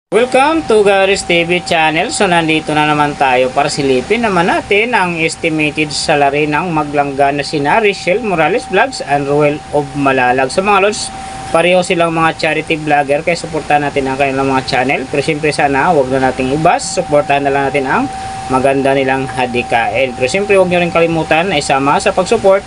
Welcome to Garis TV channel. So nandito na naman tayo para silipin naman natin ang estimated salary ng maglangga na sina Richelle Morales Vlogs and Ruel of Malalag. So mga lods, pareho silang mga charity vlogger kaya suportahan natin ang kanilang mga channel. Pero siyempre sana huwag na nating ibas, suportahan na lang natin ang maganda nilang hadikain. Pero siyempre huwag nyo rin kalimutan na isama sa pag-support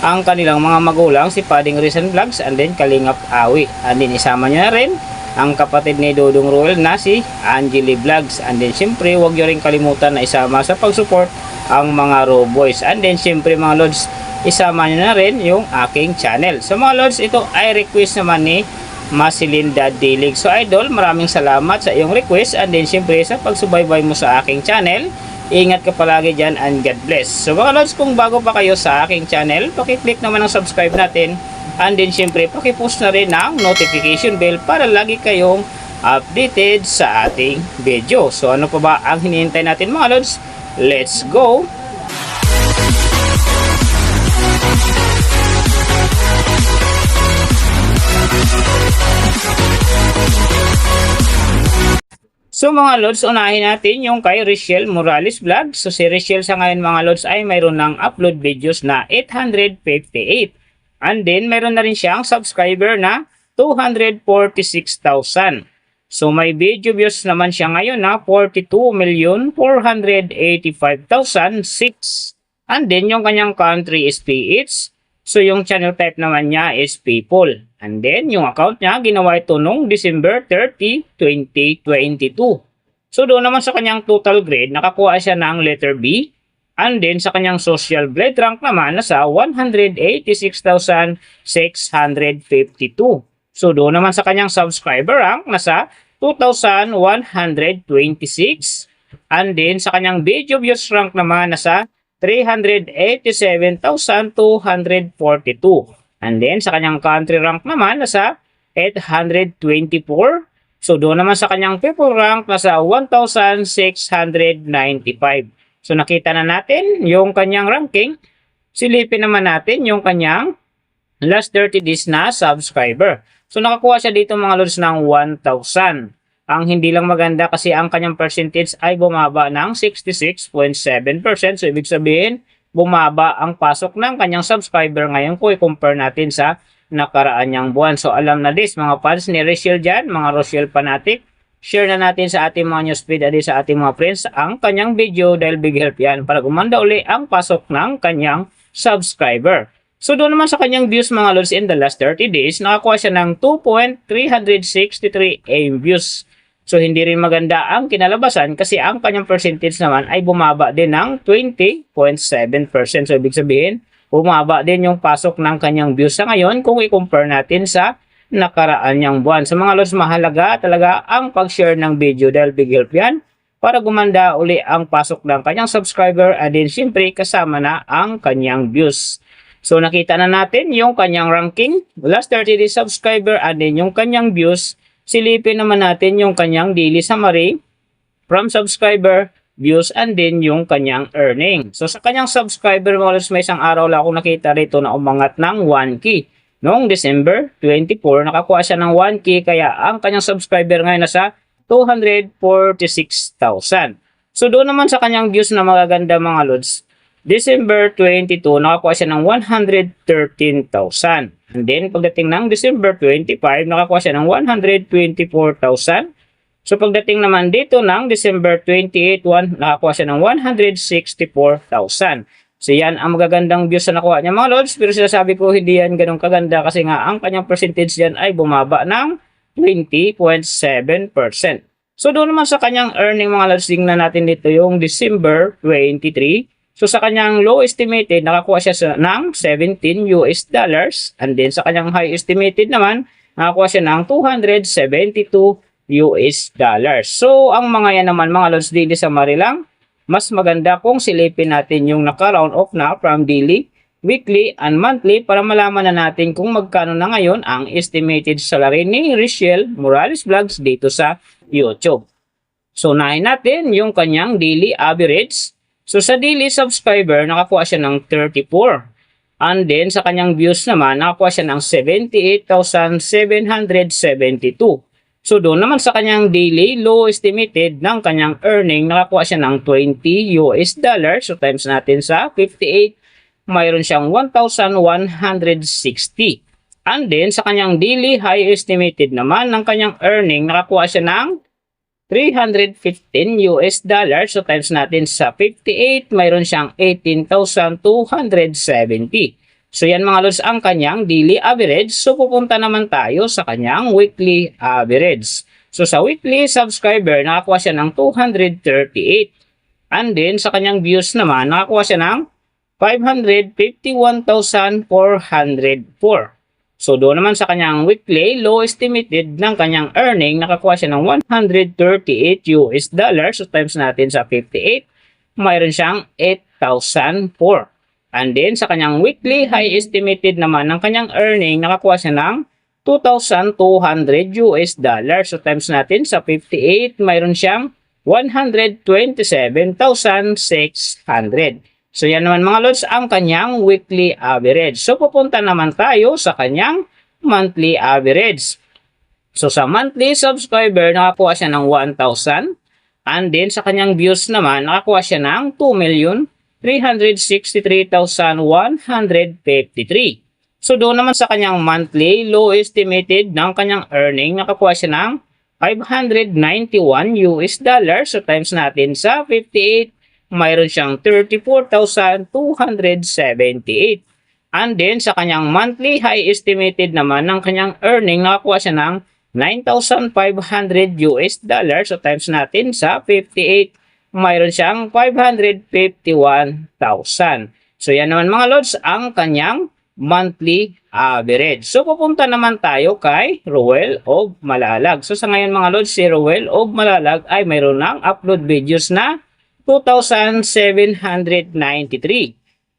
ang kanilang mga magulang, si Pading Rizan Vlogs and then Kalingap Awi. And then isama nyo na rin ang kapatid ni Dodong Ruel na si Angeli Vlogs. And then syempre huwag nyo rin kalimutan na isama sa pag-support ang mga Raw Boys. And then syempre mga lods, isama nyo na rin yung aking channel. So mga lods, ito ay request naman ni Masilinda Dilig. So idol, maraming salamat sa iyong request. And then syempre sa pagsubaybay mo sa aking channel. Ingat ka palagi dyan and God bless. So mga lods, kung bago pa kayo sa aking channel, pakiclick naman ang subscribe natin. And then syempre pakipost na rin ang notification bell para lagi kayong updated sa ating video. So ano pa ba ang hinihintay natin mga lods? Let's go! So mga lods, unahin natin yung kay Richelle Morales Vlogs. So si Richelle sa ngayon mga lods ay mayroon ng upload videos na 858. And then mayroon na rin siyang subscriber na 246,000. So may video views naman siya ngayon na 42,485,006. And then yung kanyang country is PH. So yung channel type naman niya is people. And then yung account niya ginawa ito noong December 30, 2022. So doon naman sa kanyang total grade nakakuha siya ng letter B. And then sa kanyang social grade rank naman nasa 186,652. So doon naman sa kanyang subscriber rank nasa 2,126. And then sa kanyang video views rank naman nasa 387,242. And then sa kanyang country rank naman nasa 824. So doon naman sa kanyang people rank nasa 1,695. So nakita na natin yung kanyang ranking. Silipin naman natin yung kanyang last 30 days na subscriber. So nakakuha siya dito mga lods ng 1,000. Ang hindi lang maganda kasi ang kanyang percentage ay bumaba ng 66.7%. So ibig sabihin, bumaba ang pasok ng kanyang subscriber ngayon kung i-compare natin sa nakaraan niyang buwan. So alam na this mga fans ni Richelle dyan, mga Rochelle fanatic. Share na natin sa ating mga newsfeed at sa ating mga friends ang kanyang video dahil big help yan para gumanda uli ang pasok ng kanyang subscriber. So doon naman sa kanyang views mga lods in the last 30 days, nakakuha siya ng 2.363 AM views. So hindi rin maganda ang kinalabasan kasi ang kanyang percentage naman ay bumaba din ng 20.7%. So ibig sabihin, bumaba din yung pasok ng kanyang views sa ngayon kung i-compare natin sa nakaraan niyang buwan. So mga lods, mahalaga talaga ang pag-share ng video dahil big help yan para gumanda uli ang pasok ng kanyang subscriber at din siyempre kasama na ang kanyang views. So nakita na natin yung kanyang ranking, last 30 days subscriber at din yung kanyang views. Silipin naman natin yung kanyang daily summary from subscriber, views, and then yung kanyang earning. So sa kanyang subscriber mga lods, may isang araw lang ako nakita rito na umangat ng 1K. Noong December 24, nakakuha siya ng 1K kaya ang kanyang subscriber ngayon nasa 246,000. So doon naman sa kanyang views na magaganda mga lods, December 22, nakakuha siya ng 113,000. And then pagdating ng December 25, nakakuha siya ng 124,000. So pagdating naman dito ng December 28, nakakuha siya ng 164,000. So yan ang magagandang views na nakuha niya mga lods. Pero sinasabi ko hindi yan ganun kaganda kasi nga ang kanyang percentage yan ay bumaba ng 20.7%. So doon naman sa kanyang earning mga lods, tingnan natin dito yung December 23. So sa kanyang low estimated, nakakuha siya ng $17. And then sa kanyang high estimated naman, nakakuha siya ng $272. So ang mga yan naman mga lods, daily summary lang. Mas maganda kung silipin natin yung naka-round off na from daily, weekly, and monthly para malaman na natin kung magkano na ngayon ang estimated salary ni Richelle Morales Vlogs dito sa YouTube. So unahin natin yung kanyang daily average. So sa daily subscriber, nakakuha siya ng 34. And then sa kanyang views naman, nakakuha siya ng 78,772. So doon naman sa kanyang daily low estimated ng kanyang earning, nakakuha siya ng $20. So times natin sa 58, mayroon siyang 1,160. And then sa kanyang daily high estimated naman ng kanyang earning, nakakuha siya ng $315. So times natin sa 58, mayroon siyang 18,270. So yan mga lods ang kanyang daily average. So pupunta naman tayo sa kanyang weekly average. So sa weekly subscriber, nakakuha siya ng 238. And then sa kanyang views naman, nakakuha siya ng 551,404. So doon naman sa kanyang weekly low estimated ng kanyang earning, nakakuha siya ng $138. So times natin sa 58, mayroon siyang 8,004. And then sa kanyang weekly high estimated naman ng kanyang earning, nakakuha siya ng $2,200. So times natin sa 58, mayroon siyang 127,600. So yan naman mga lods ang kanyang weekly average. So pupunta naman tayo sa kanyang monthly average. So sa monthly subscriber, nakakuha siya ng 1,000. And then sa kanyang views naman, nakakuha siya ng 2,363,153. So doon naman sa kanyang monthly low estimated ng kanyang earning, nakakuha siya ng $591. So times natin sa 58, mayroon siyang 34,278. And then sa kanyang monthly high estimated naman ng kanyang earning, nakakuha siya ng $9,500. So times natin sa 58, mayroon siyang 551,000. So yan naman mga lods ang kanyang monthly average. So pupunta naman tayo kay Ruel of Malalag. So sa ngayon mga lods, si Ruel of Malalag ay mayroon ng upload videos na 2,793.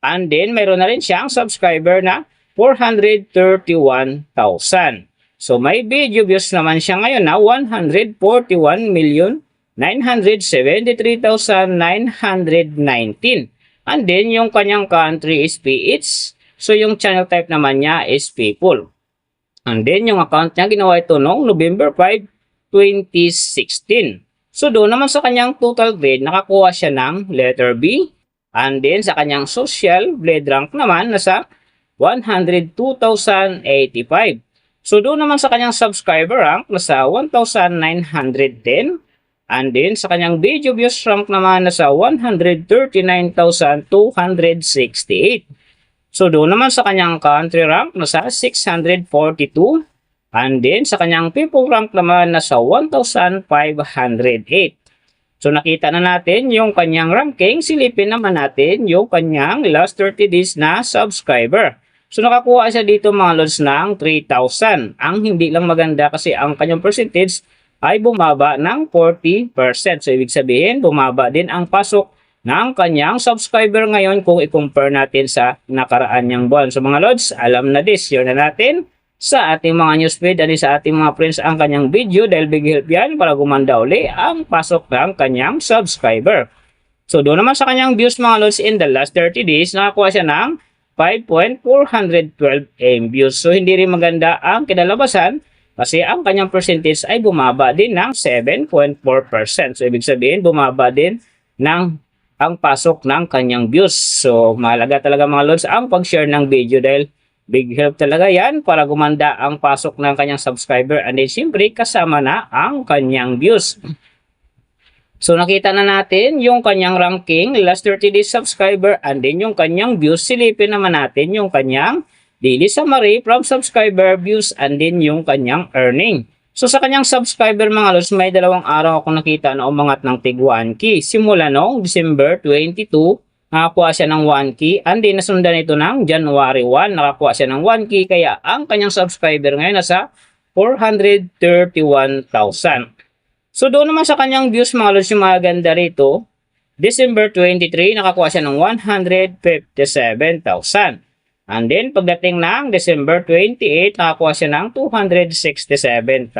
And then mayroon na rin siyang subscriber na 431,000. So may video views naman siya ngayon na 141,973,919. And then yung kanyang country is PH. So yung channel type naman niya is people. And then yung account niya ginawa ito noong November 5, 2016. So doon naman sa kanyang total grade, nakakuha siya ng letter B. And then sa kanyang social grade rank naman, nasa 102,085. So doon naman sa kanyang subscriber rank, nasa 1,910. And then sa kanyang video views rank naman, nasa 139,268. So doon naman sa kanyang country rank, nasa 642. And then sa kanyang people rank naman, nasa 1,508. So nakita na natin yung kanyang ranking. Silipin naman natin yung kanyang last 30 days na subscriber. So nakakuha siya dito mga lods ng 3,000. Ang hindi lang maganda kasi ang kanyang percentage ay bumaba ng 40%. So ibig sabihin bumaba din ang pasok ng kanyang subscriber ngayon kung i-compare natin sa nakaraan niyang buwan. So mga lods, alam na this. Share na natin sa ating mga newsfeed at sa ating mga friends ang kanyang video dahil big help yan para gumanda uli ang pasok ng kanyang subscriber. So doon naman sa kanyang views mga lods in the last 30 days, nakakuha siya ng 5.412 M views. So hindi rin maganda ang kinalabasan kasi ang kanyang percentage ay bumaba din ng 7.4%. So ibig sabihin bumaba din ng ang pasok ng kanyang views. So mahalaga talaga mga lods ang pag-share ng video dahil big help talaga yan para gumanda ang pasok ng kanyang subscriber and then siyempre kasama na ang kanyang views. So nakita na natin yung kanyang ranking, last 30 days subscriber and then yung kanyang views. Silipin naman natin yung kanyang daily summary from subscriber views and then yung kanyang earning. So sa kanyang subscriber mga lods, may dalawang araw akong nakita na umangat ng tig 1K. Simula noong December 22, nakakuha siya ng 1K. And then nasundan ito ng January 1, nakakuha siya ng 1K. Kaya ang kanyang subscriber ngayon nasa 431,000. So doon naman sa kanyang views mga lods, yung maganda rito, December 23, nakakuha siya ng 157,000. And then, pagdating ng December 28, nakakuha siya ng 267,000.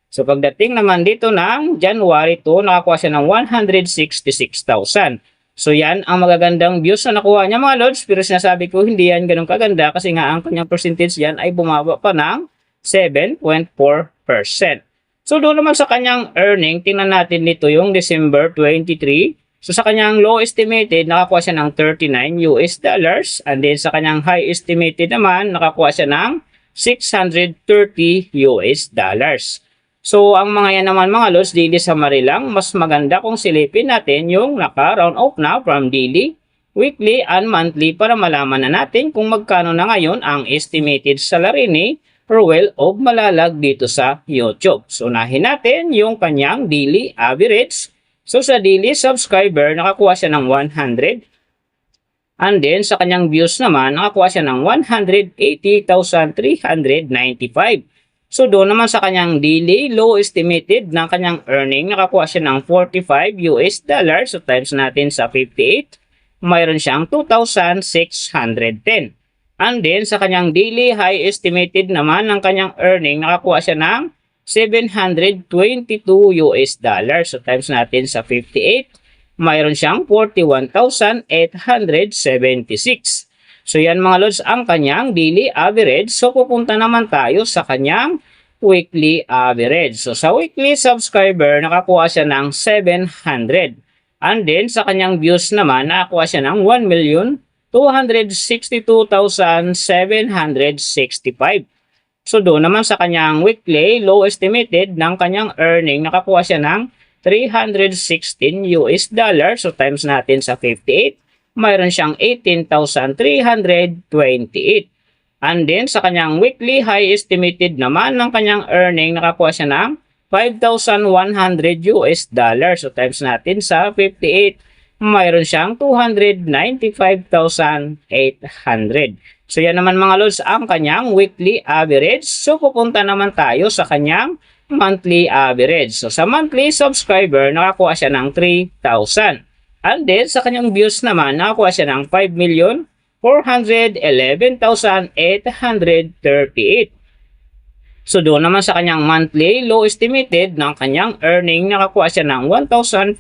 So, pagdating naman dito ng January 2, nakakuha siya ng 166,000. So, yan ang magagandang views na nakuha niya mga lods. Pero sinasabi ko, hindi yan ganun kaganda kasi nga ang kanyang percentage yan ay bumaba pa ng 7.4%. So doon naman sa kanyang earning, tingnan natin dito yung December 23. So sa kanyang low estimated, nakakuha siya ng $39. And then sa kanyang high estimated naman, nakakuha siya ng $630. So ang mga yan naman mga lods, daily summary lang. Mas maganda kung silipin natin yung naka-round off na from daily, weekly, and monthly para malaman na natin kung magkano na ngayon ang estimated salary ni Ruel of Malalag dito sa YouTube. So unahin natin yung kanyang daily average. So sa daily subscriber, nakakuha siya ng 100. And then sa kanyang views naman, nakakuha siya ng 180,395. So doon naman sa kanyang daily low estimated ng kanyang earning, nakakuha siya ng $45. So times natin sa 58, mayroon siyang 2,610. And then sa kanyang daily high estimated naman ng kanyang earning, nakakuha siya ng $722. So times natin sa 58, mayroon siyang 41,876. So yan mga lods ang kanyang daily average. So pupunta naman tayo sa kanyang weekly average. So sa weekly subscriber, nakakuha siya ng 700. And then sa kanyang views naman, nakakuha siya ng 1,262,765. So doon naman sa kanyang weekly low estimated ng kanyang earning, nakakuha siya ng $316. So times natin sa 58, mayroon siyang 18,328. And then sa kanyang weekly high estimated naman ng kanyang earning, nakakuha siya ng $5,100. So times natin sa 58, mayroon siyang 295,800. So yan naman mga lods ang kanyang weekly average. So pupunta naman tayo sa kanyang monthly average. So sa monthly subscriber, nakakuha siya ng 3,000. And then sa kanyang views naman, nakakuha siya ng 5,411,838. So doon naman sa kanyang monthly low estimated ng kanyang earning, nakakuha siya ng $1,400.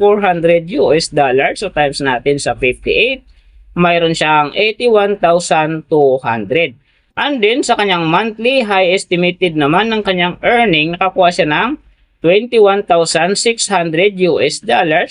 So times natin sa 58, mayroon siyang 81,200. And then sa kanyang monthly high estimated naman ng kanyang earning, nakakuha siya ng $21,600.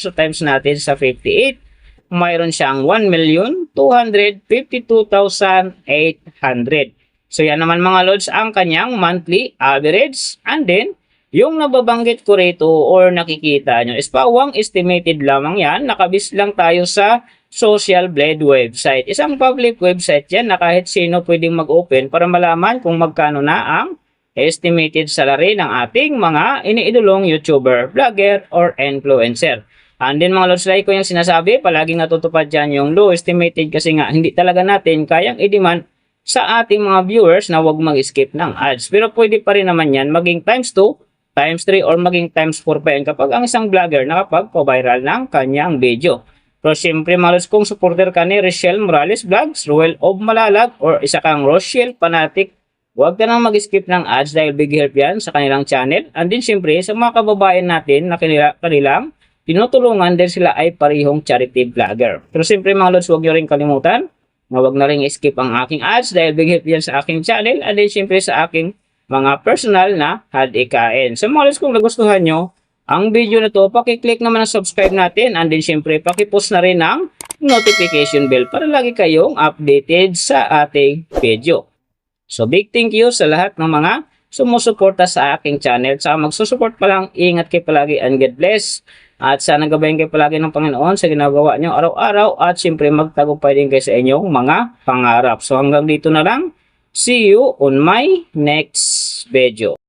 So times natin sa 58, mayroon siyang 1,252,800. So yan naman mga lods ang kanyang monthly average. And then, yung nababanggit ko rito or nakikita nyo is pawang estimated lamang yan. Nakabis lang tayo sa Social Blade website. Isang public website yan na kahit sino pwedeng mag-open para malaman kung magkano na ang estimated salary ng ating mga iniidolong YouTuber, vlogger, or influencer. And then mga lods, like ko yung sinasabi, palaging natutupad dyan yung low estimated kasi nga hindi talaga natin kayang i-demand sa ating mga viewers na wag mag-skip ng ads. Pero pwede pa rin naman yan maging times 2, times 3, or maging times 4 pa yan kapag ang isang vlogger nakapag-viral ng kanyang video. Pero siyempre mga lods, kung supporter ka ni Rochelle Morales Vlogs, Ruel of Malalag, or isa kang Rochelle fanatic, huwag ka nang mag-skip ng ads dahil big help yan sa kanilang channel. And din siyempre sa mga kababayan natin na kanilang tinutulungan dahil sila ay parihong charity vlogger. Pero siyempre mga lods, huwag nyo rin kalimutan na huwag na rin skip ang aking ads dahil big help yan sa aking channel and then siyempre sa aking mga personal na hadikain. So mga lods, kung nagustuhan nyo ang video na to, pakiclick naman ang subscribe natin and then siyempre pakipost na rin ang notification bell para lagi kayong updated sa ating video. So big thank you sa lahat ng mga sumusuporta sa aking channel. Sa magsusupport pa lang, ingat kayo palagi and God bless. At sana gabayan kayo palagi ng Panginoon sa ginagawa nyo araw-araw at siyempre magtagumpay din kayo sa inyong mga pangarap. So hanggang dito na lang. See you on my next video.